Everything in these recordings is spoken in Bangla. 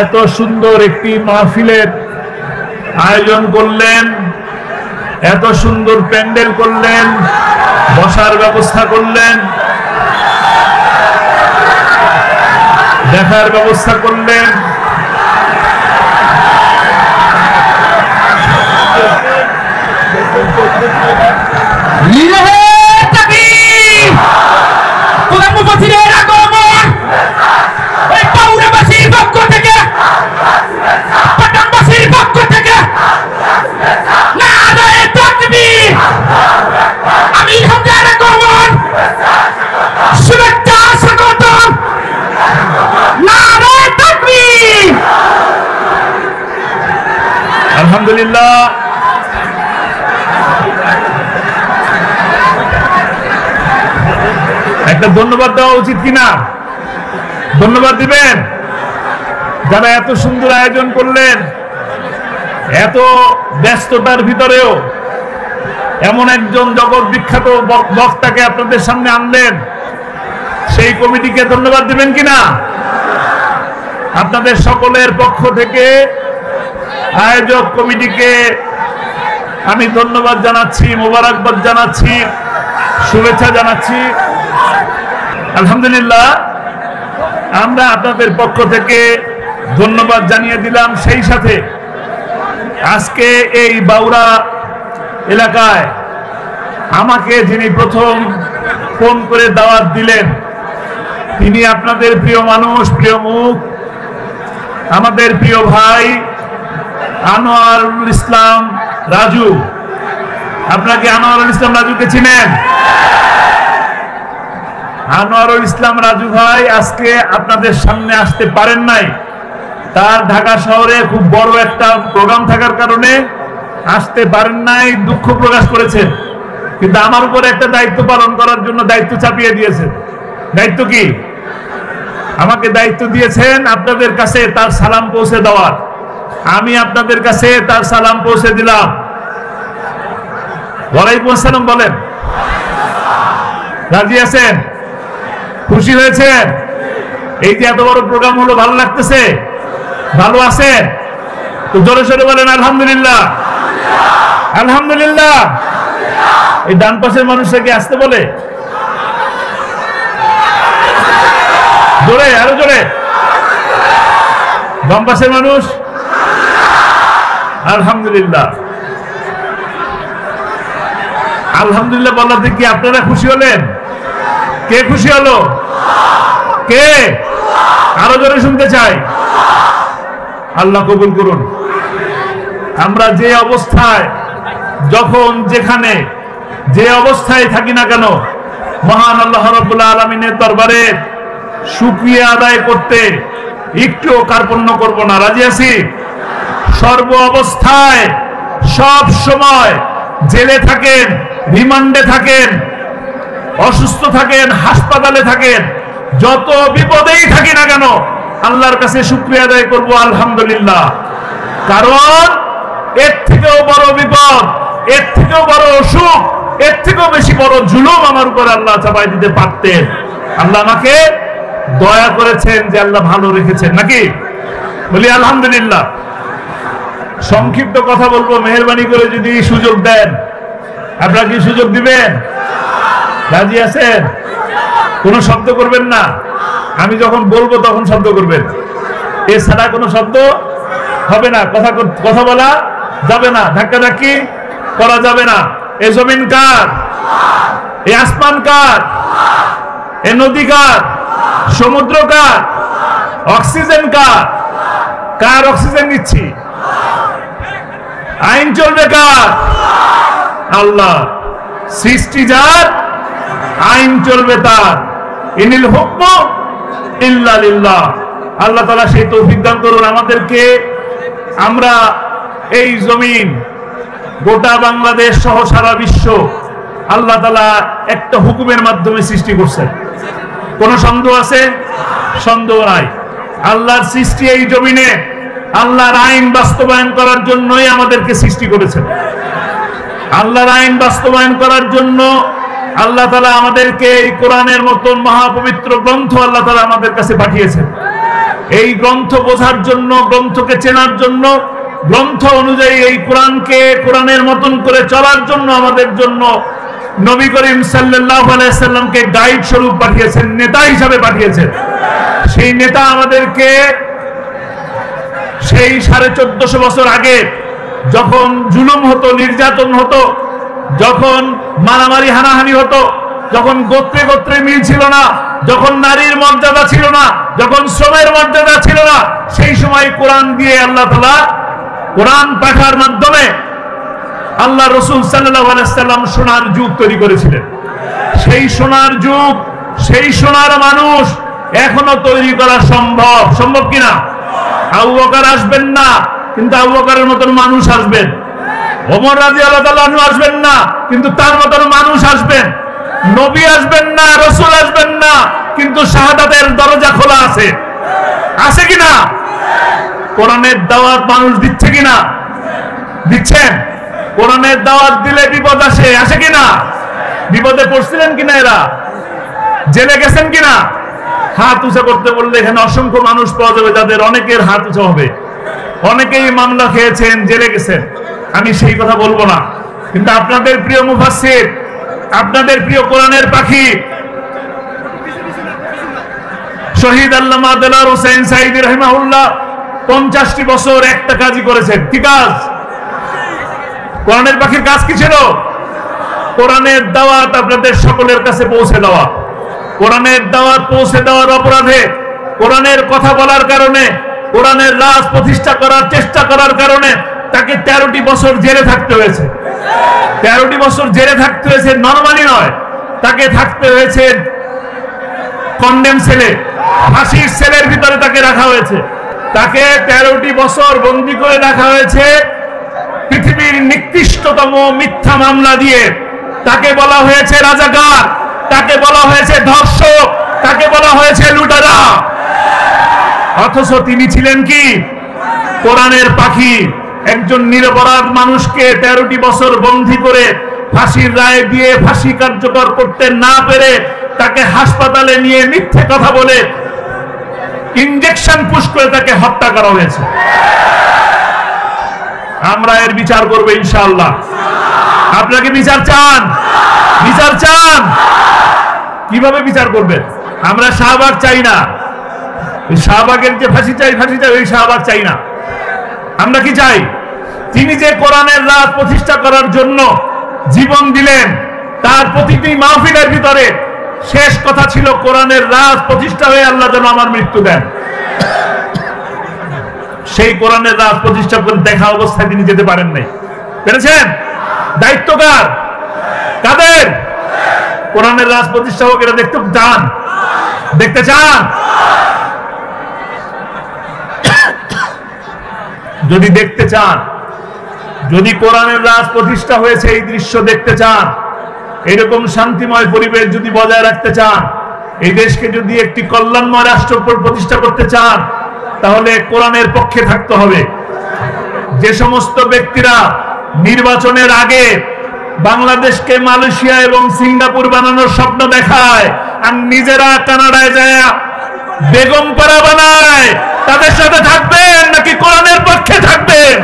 এত সুন্দর একটি মাহফিলের আয়োজন করলেন, এত সুন্দর প্যান্ডেল করলেন, বসার ব্যবস্থা করলেন, দেখার ব্যবস্থা করলেন। আলহামদুলিল্লাহ, একটা ধন্যবাদ দেওয়া উচিত কিনা? ধন্যবাদ দিবেন যারা এত সুন্দর আয়োজন করলেন, এত ব্যস্ততার ভিতরেও এমন একজন জগৎ বিখ্যাত বক্তাকে আপনাদের সামনে আনলেন, সেই কমিটিকে ধন্যবাদ দিবেন কিনা? আপনাদের সকলের পক্ষ থেকে আয়োজক কমিটিকে আমি ধন্যবাদ জানাচ্ছি, মোবারকবাদ জানাচ্ছি, শুভেচ্ছা জানাচ্ছি। আলহামদুলিল্লাহ, আমরা আপনাদের পক্ষ থেকে ধন্যবাদ জানিয়ে দিলাম। সেই সাথে আজকে এই বাউরা এলাকায় আমাকে যিনি প্রথম ফোন করে দাওয়াত দিলেন, তিনি আপনাদের প্রিয় মানুষ, প্রিয় মুখ, আমাদের প্রিয় ভাই আনোয়ারুল ইসলাম রাজু। আপনাকে আনোয়ারুল ইসলাম রাজুকে চিনেন? আনোয়ারুল ইসলাম রাজু ভাই আজকে আপনাদের সামনে আসতে পারেন নাই, তার ঢাকা শহরে খুব বড় একটা প্রোগ্রাম থাকার কারণে আসতে পারেন নাই, দুঃখ প্রকাশ করেছেন। কিন্তু আমার উপরে একটা দায়িত্ব পালন করার জন্য দায়িত্ব চাপিয়ে দিয়েছেন। দায়িত্ব কি? আমাকে দায়িত্ব দিয়েছেন আপনাদের কাছে তার সালাম পৌঁছে দেওয়ার। আমি আপনাদের কাছে তার সালাম পৌঁছে দিলাম। ওয়ালাইকুম আসসালাম বলেন। রাজি আছেন? খুশি হয়েছেন? এই যে এত বড় প্রোগ্রাম হলো, ভালো লাগতেছে? ভালো আছেন তো? জোরে সোরে বলেন আলহামদুলিল্লাহ, আলহামদুলিল্লাহ। এই ডান পাশের মানুষটাকে আসতে বলে জোরে, আরো জোরে। বাম পাশের মানুষ আলহামদুলিল্লাহ, আলহামদুলিল্লাহ বলাতে কি আপনারা খুশি হলেন? কে খুশি হলো? কে? আরো জোরে শুনতে চাই। আল্লাহ কবুল করুন। আমরা যে অবস্থায়, যখন যেখানে যে অবস্থায় থাকি না কেন, মহান আল্লাহ রাব্বুল আলামিনের দরবারে শুকরিয়া আদায় করতে একটুও কার্পণ্য করব না। রাজি আছি? সর্ব অবস্থায়, সব সময়, জেলে থাকেন, রিমান্ডে থাকেন, অসুস্থ থাকেন, হাসপাতালে থাকেন, যত বিপদেই থাকি না কেন আল্লাহর কাছে শুকরিয়া আদায় করব আলহামদুলিল্লাহ। কারণ এর থেকেও বড় বিপদ, এর থেকেও বড় অসুখ, এর থেকেও বেশি বড় জুলুম আমার উপর আল্লাহ চাপাই দিতে পারতেন। আল্লাহ আমাকে দয়া করেছেন যে আল্লাহ ভালো রেখেছেন, নাকি? বলি আলহামদুলিল্লাহ। সংক্ষিপ্ত কথা বলবো, মেহেরবানি করে যদি সুযোগ দেন। আপনারা কি সুযোগ দিবেন? রাজি আছেন? কোনো শব্দ করবেন না। আমি যখন বলবো তখন শব্দ করবেন, এছাড়া কোনো শব্দ হবে না। কথা বলা যাবে না, ধাক্কাধাক্কি করা যাবে না। এ জমিন কার? এ আসমান কার? এ নদী কার? সমুদ্র কার? অক্সিজেন কার? কার অক্সিজেন নিচ্ছি? আইন চলবে কার? আল্লাহ। সৃষ্টি যার, আইন চলবে তার। ইনিল হুকমু ইল্লা লিল্লাহ। আল্লাহ তাআলা সেই তৌফিক দান করুন আমাদেরকে। আমরা এই জমিন, গোটা বাংলাদেশ সহ সারা বিশ্ব আল্লাহ তাআলা একটা হুকুমের মাধ্যমে সৃষ্টি করছেন। কোনো সন্দেহ আছে? সন্দেহ নাই। আল্লাহর সৃষ্টি এই জমিনে আল্লাহর আইন বাস্তবায়ন করার জন্যই আমাদেরকে সৃষ্টি করেছেন। আল্লাহর আইন বাস্তবায়ন করার জন্য আল্লাহ তাআলা আমাদেরকে এই কোরআনের মতন মহাপবিত্র গ্রন্থ আল্লাহ তাআলা আমাদের কাছে পাঠিয়েছেন। এই গ্রন্থ বোঝার জন্য, গ্রন্থকে চেনার জন্য, গ্রন্থ অনুযায়ী এই কোরআনকে কোরআনের মতন করে চলার জন্য আমাদের জন্য নবী করিম সাল্লাল্লাহু আলাইহি সাল্লামকে গাইড স্বরূপ পাঠিয়েছেন, নেতা হিসাবে পাঠিয়েছেন। সেই নেতা আমাদেরকে সেই 1450 বছর আগে যখন জুলুম হতো, নির্যাতন হতো, যখন মারামারি হানাহানি হতো, যখন গোত্রে গোত্রে মিল ছিল না, যখন নারীর মর্যাদা ছিল না, যখন শ্রমের মর্যাদা ছিল না, সেই সময় কোরআন দিয়ে আল্লাহ তাআলা কোরআন পাঠার মাধ্যমে আল্লাহ রাসূল সাল্লাল্লাহু আলাইহি সাল্লাম সোনার যুগ তৈরি করেছিলেন। সেই সোনার যুগ, সেই সোনার মানুষ এখনো তৈরি করা সম্ভব। সম্ভব কিনা? আবু বকর আসবেন না, কিন্তু আবু বকরের মতন মানুষ আসবেন। ওমর রাদিয়াল্লাহু তাআলা আনহু আসবেন না, কিন্তু তার মতন মানুষ আসবেন। নবী আসবেন না, রাসূল আসবেন না, কিন্তু শাহাদাতের দরজা খোলা আছে। আছে কিনা? কোরআনের দাওয়াত মানুষ দিচ্ছে কিনা? দিচ্ছেন। কোরআনের দাওয়াত দিলে বিপদ আসে, আসে কিনা? বিপদে পড়ছিলেন কিনা? এরা জেলে গেছেন কিনা? হাত উঁচা করতে বললে এখানে অসংখ্য মানুষ পাওয়া যাবে যাদের অনেকের হাত উঁচা হবে। অনেকেই মামলা খেয়েছেন, জেলে গেছেন, আমি সেই কথা বলবো না। কিন্তু আপনাদের প্রিয় মুফাসসির, আপনাদের প্রিয় কোরআনের পাখি শহীদ আল্লামা দেলোয়ার হোসেন সাঈদী রাহিমাহুল্লাহ 50টি বছর একটা কাজই করেছেন। কি কাজ? কোরআনের পাখির কাজ কি ছিল? কোরআনের দাওয়াত আপনাদের সকলের কাছে পৌঁছে দেওয়া। কোরআনের দাওয়াত পৌঁছে দেওয়ার অপরাধে, কোরআনের কথা বলার কারণে, কোরআনের রাজ প্রতিষ্ঠা করার চেষ্টা করার কারণে তাকে 13টি বছর জেলে থাকতে হয়েছে। 13টি বছর জেলে থাকতে হয়েছে, নরমালি নয়, তাকে থাকতে হয়েছে কন্ডেম সেলে, ফাঁসির সেলের ভিতরে তাকে রাখা হয়েছে। তাকে 13টি বছর বন্দী করে রাখা হয়েছে পৃথিবীর নিকৃষ্টতম মিথ্যা মামলা দিয়ে। তাকে বলা হয়েছে রাজাকার, তাকে বলা হয়েছে ধর্ষক, তাকে বলা হয়েছে লুটেরা। অথচ তিনি ছিলেন কি? কোরআনের পাখি। একজন নিরপরাধ মানুষকে 13টি বছর বন্দী করে ফাঁসির রায় দিয়ে ফাঁসি কার্যকর করতে না পেরে তাকে হাসপাতালে নিয়ে মিথ্যে কথা বলে ইনজেকশন পুশ করে তাকে হত্যা করা হয়েছে। আমরা এর বিচার করব ইনশাআল্লাহ। আপনাকে বিচার চান? বিচার চান? কিভাবে বিচার করবেন? আমরা শাহবাগ চাই না, শাহবাগের যে ফাঁসি চাই, ফাঁসি চাই, ওই শাহবাগ চাই না। আমরা কি চাই? তিনি যে কোরআনের রাজ প্রতিষ্ঠা করার জন্য জীবন দিলেন, তার প্রতিটি মাহফিলের ভিতরে শেষ কথা ছিল কোরআনের রাজ প্রতিষ্ঠা হয়ে আল্লাহ যেন আমার মৃত্যু দেন। সেই কোরআনের রাজ প্রতিষ্ঠা করে দেখা অবস্থায় তিনি যেতে পারেন নাই। পেরেছেন? দায়িত্ব কার? কাদের? কোরআনের রাজ প্রতিষ্ঠা হোক, এটা দেখতে চান? দেখতে চান? যদি দেখতে চান, যদি কোরআনের রাজ প্রতিষ্ঠা হয়েছে এই দৃশ্য দেখতে চান, এরকম শান্তিময় পরিবেশ যদি বজায় রাখতে চান, এই দেশকে যদি একটি কল্যাণময় রাষ্ট্র প্রতিষ্ঠা করতে চান, তাহলে কোরআনের পক্ষে থাকতে হবে। যে সমস্ত ব্যক্তিরা নির্বাচনের আগে বাংলাদেশকে মালয়েশিয়া এবং সিঙ্গাপুর বানানোর স্বপ্ন দেখায় আর নিজেরা কানাডায় যায় বেগম পাড়া বানায়, তাদের সাথে থাকবেন নাকি কোরআনের পক্ষে থাকবেন?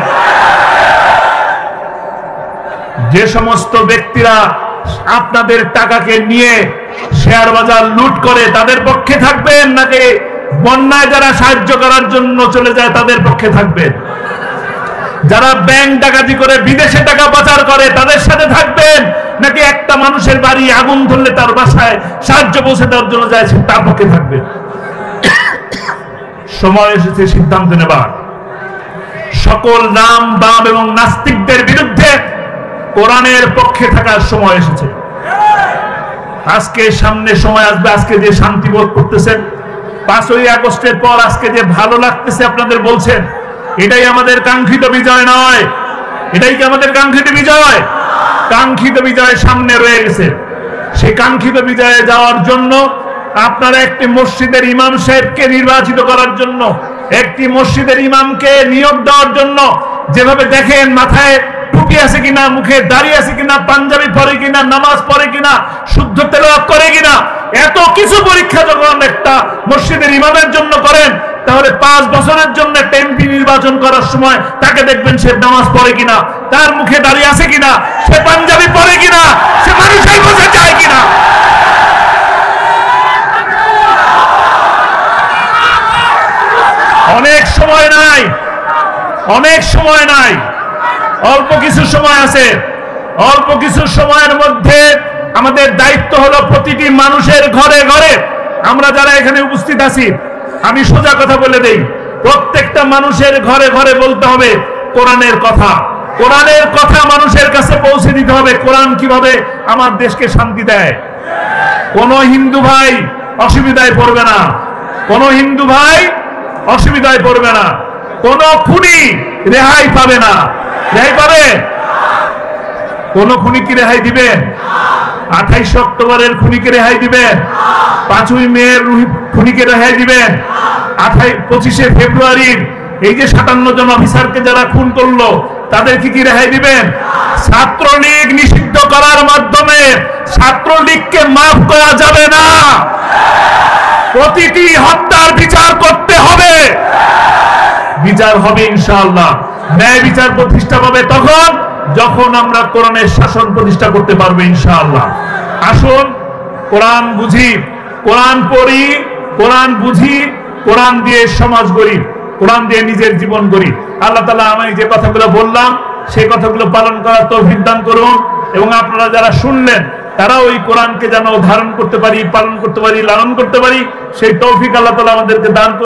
যে সমস্ত ব্যক্তিরা আপনাদের টাকাকে নিয়ে শেয়ার বাজার লুট করে, তাদের পক্ষে থাকবেন নাকি বন্যায় যারা সাহায্য করার জন্য চলে যায় তাদের পক্ষে থাকবেন? যারা ব্যাংক ডাকাতি করে বিদেশে টাকা পাচার করে তাদের সাথে থাকবেন নাকি একটা মানুষের বাড়ি আগুন ধরলে তার বাসায় সাহায্য পৌঁছে দেওয়ার জন্য যায় তার পক্ষে থাকবেন? সময় এসেছে সিদ্ধান্ত নেবার। সকল নাম বাম এবং নাস্তিকদের বিরুদ্ধে কোরআনের পক্ষে থাকার সময় এসেছে। আজকে সামনে সময় আসবে, আজকে যে শান্তি বোধ করতেছেন, 5ই আগস্টের পর আজকে যে ভালো লাগতেছে আপনাদের বলছেন, এটাই আমাদের কাঙ্ক্ষিত বিজয় নয়। এটাই কি আমাদের কাঙ্ক্ষিত বিজয়? কাঙ্ক্ষিত বিজয় সামনে রয়ে গেছে। সেই কাঙ্ক্ষিত বিজয়ে যাওয়ার জন্য আপনারা একটি মসজিদের ইমাম সাহেবকে নির্বাচিত করার জন্য, একটি মসজিদের ইমামকে নিয়োগ দেওয়ার জন্য, যেভাবে দেখেন মাথায় টুপি আছে কিনা, মুখে দাড়ি আছে কিনা, পাঞ্জাবি পরে কিনা, নামাজ পড়ে কিনা, শুদ্ধ তেলাওয়াত করে কিনা, এত কিছু পরীক্ষা যখন একটা মসজিদের ইমামের জন্য করেন, তাহলে 5 বছরের জন্য একটা এমপি নির্বাচন করার সময় তাকে দেখবেন সে নামাজ পড়ে কিনা, তার মুখে দাঁড়িয়ে আছে কিনা, সে পাঞ্জাবি পরে কিনা, সে মানুষের কাছে যায় কিনা। অনেক সময় নাই, অনেক সময় নাই, অল্প কিছু সময় আছে। অল্প কিছু সময়ের মধ্যে আমাদের দায়িত্ব হলো প্রতিটি মানুষের ঘরে ঘরে, আমরা যারা এখানে উপস্থিত আছি, আমি সোজা কথা বলে দেই, প্রত্যেকটা মানুষের ঘরে ঘরে বলতে হবে কোরআনের কথা। কোরআনের কথা মানুষের কাছে পৌঁছে দিতে হবে। কোরআন কিভাবে আমার দেশকে শান্তি দেয়। কোন হিন্দু ভাই অসুবিধায় পড়বে না, কোন হিন্দু ভাই অসুবিধায় পড়বে না, কোন খুনি রেহাই পাবে না। রেহাই পাবে? কোন খুনি কি রেহাই দিবেন? 28 অক্টোবরের খুনিকে রেহাই দিবেন? 5ই মেয়ের খুনিকে রেহাই দিবেন? 25শে ফেব্রুয়ারির এই যে 57 জন অফিসারকে যারা খুন করলো তাদেরকে কি রেহাই দিবেন? ছাত্রলীগ নিষিদ্ধ করার মাধ্যমে ছাত্রলীগকে মাফ করা যাবে না। প্রতিটি হত্যার বিচার করতে হবে, বিচার হবে ইনশাআল্লাহ। ন্যায় বিচার প্রতিষ্ঠা পাবে তখন যখন আমরা কোরআনের শাসন প্রতিষ্ঠা করতে পারবো ইনশাআল্লাহ। আসুন কোরআন বুঝি, কোরআন পড়ি, কোরআন বুঝি, কোরআন দিয়ে সমাজ গড়ি, কোরআন দিয়ে নিজের জীবন গড়ি। আল্লাহ তাআলা আমি যে কথাগুলো বললাম সেই কথাগুলো পালন করার তৌফিক দান করুন, এবং আপনারা যারা শুনলেন তারা ওই কোরআনকে যেন ধারণ করতে পারি, পালন করতে পারি, লালন করতে পারি, সেই তৌফিক আল্লাহ তাআলা আমাদেরকে দান করুন।